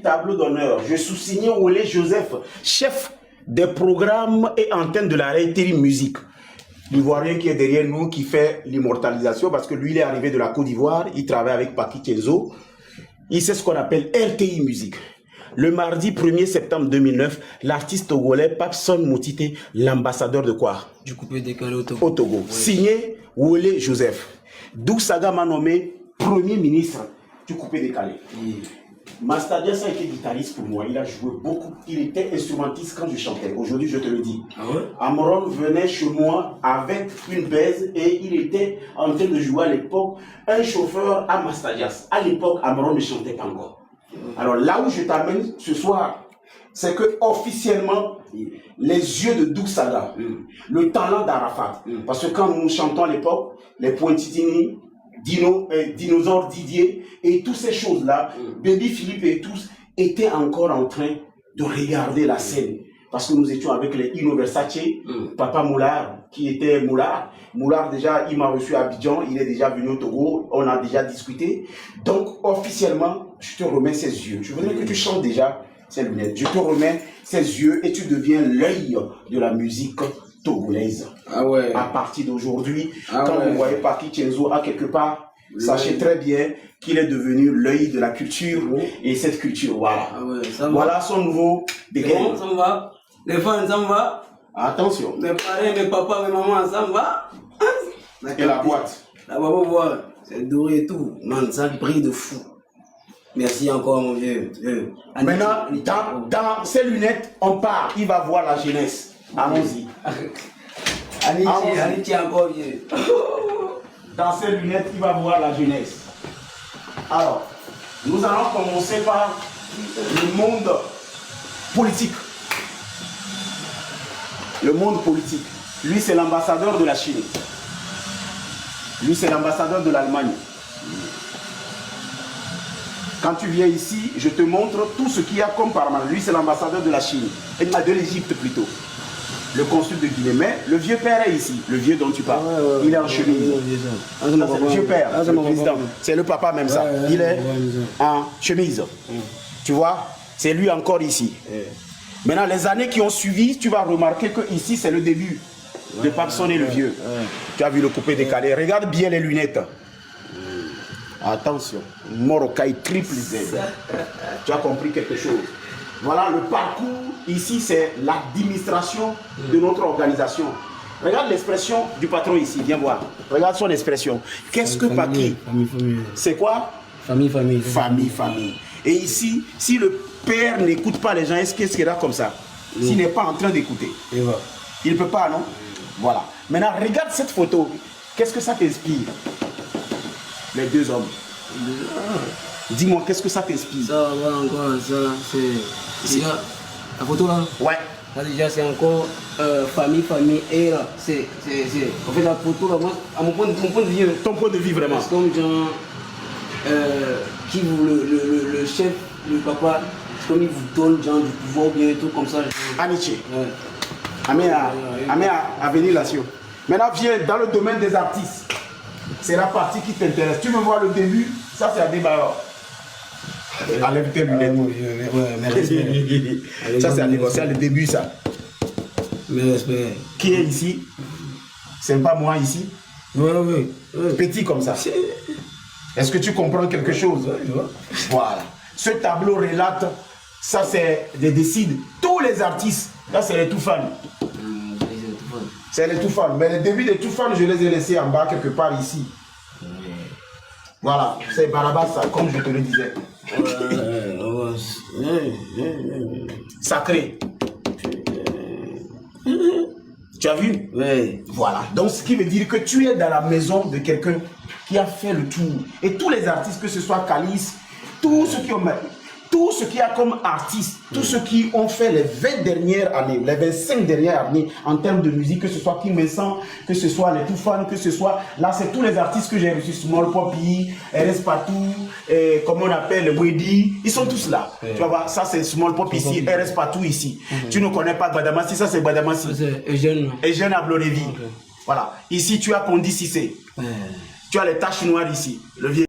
tableau d'honneur, je sous-signais Olé Joseph, chef des programmes et antenne de la RTI Musique. L'Ivoirien qui est derrière nous, qui fait l'immortalisation, parce que lui, il est arrivé de la Côte d'Ivoire, il travaille avec Paki Kenzo. Il sait ce qu'on appelle RTI Musique. Le mardi 1er septembre 2009, l'artiste togolais Papson Moutité, l'ambassadeur de quoi? Du coupé décalé au Togo. Au Togo. Oui. Signé Wole Joseph. Doug Saga m'a nommé Premier ministre du coupé décalé. Oui. Mastadias a été guitariste pour moi. Il a joué beaucoup. Il était instrumentiste quand je chantais. Aujourd'hui, je te le dis. Ah ouais? Amron venait chez moi avec une baise et il était en train de jouer à l'époque un chauffeur à Mastadias. À l'époque, Amron ne chantait pas encore. Alors là où je t'amène ce soir, c'est que officiellement, les yeux de Doug Saga, le talent d'Arafat, parce que quand nous chantons à l'époque, les Pointitini, Dinosaure Didier et toutes ces choses-là, Baby Philippe et tous étaient encore en train de regarder la scène. Parce que nous étions avec les Ino Versace, Papa Moulard, qui était Moulard. Moulard, déjà, il m'a reçu à Abidjan, il est déjà venu au Togo, on a déjà discuté. Donc, officiellement, je te remets ces yeux. Je voudrais que tu chantes déjà ces lunettes. Je te remets ces yeux et tu deviens l'œil de la musique togolaise. Ah ouais. À partir d'aujourd'hui, quand vous voyez Paki Kenzo à quelque part, sachez très bien qu'il est devenu l'œil de la culture et cette culture, voilà. Ah ouais, ça voilà son nouveau dégain. Bon, ça me va. Les fans, ça me va. Attention. Mes parents, mes papas, mes mamans, ça me va. Et la boîte. La boîte, c'est doré et tout. Man, ça brille de fou. Merci encore, mon vieux. Maintenant, dans ces lunettes, on part. Il va voir la jeunesse. Allons-y. Allez, encore, vieux. Dans ces lunettes, il va voir la jeunesse. Alors, nous allons commencer par le monde politique. Le monde politique. Lui, c'est l'ambassadeur de la Chine. Lui, c'est l'ambassadeur de l'Allemagne. Quand tu viens ici, je te montre tout ce qu'il y a comme parlement. Lui, c'est l'ambassadeur de la Chine. Et de l'Égypte plutôt. Le consul de Guinée. Mais le vieux père est ici. Le vieux dont tu parles. Il est en chemise. C'est le vieux père, le président. C'est le papa même ça. Il est en chemise. Tu vois? C'est lui encore ici. Maintenant, les années qui ont suivi, tu vas remarquer que ici, c'est le début de Papson et le vieux. Tu as vu le coupé décalé. Regarde bien les lunettes. Attention. Morokai triple Z. Tu as compris quelque chose. Voilà le parcours. Ici, c'est l'administration de notre organisation. Regarde l'expression du patron ici. Viens voir. Regarde son expression. Qu'est-ce que Paki? C'est quoi? Famille. Et ici, si le père n'écoute pas les gens, est-ce qu'il sera comme ça? S'il n'est pas en train d'écouter. Il ne peut pas, non? Voilà. Maintenant, regarde cette photo. Qu'est-ce que ça t'inspire? Les deux hommes. Dis-moi, qu'est-ce que ça t'inspire? Ça va encore, ça, c'est... La photo là? Ouais. Là déjà, c'est encore famille, et là, c'est... En fait, la photo là, moi, à mon point de vue... Ton point de vue, vraiment? C'est comme genre... qui vous, le chef, le papa, c'est comme il vous donne genre du pouvoir bien et tout comme ça. Amitié. Ouais. Amé à venir là-dessus. Maintenant, viens dans le domaine des artistes. C'est la partie qui t'intéresse. Tu veux voir le début? Ça, c'est à débat. Enlève tes lunettes. Ça, c'est à débat. C'est le début, ça. Qui est ici? C'est pas moi ici? Oui. Petit comme ça. Est-ce que tu comprends quelque chose? Voilà. Ce tableau relate, ça c'est des décides. Tous les artistes, là c'est les tout fans. C'est les tout fans. Mais les débuts des tout fans, je les ai laissés en bas quelque part ici. Voilà, c'est Barabas, ça, comme je te le disais. Sacré. Tu as vu? Oui. Voilà. Donc, ce qui veut dire que tu es dans la maison de quelqu'un qui a fait le tour. Et tous les artistes, que ce soit Calice, tous ceux qui ont... Tout ce qu'il y a comme artistes, tous ceux qui ont fait les 20 dernières années, les 25 dernières années en termes de musique, que ce soit Kim Vincent, que ce soit les Toufan, que ce soit... Là, c'est tous les artistes que j'ai reçus, Small Poppy, RS Patou, comment on appelle, Wedi, ils sont tous là. Tu vas voir, ça c'est Small Poppy ici, RS Patou ici. Tu ne connais pas Badamassi, ça c'est Badamassi. Eugène Ablorevi. Voilà. Ici, tu as Pondi Cissé. Tu as les taches noires ici. Le vieux.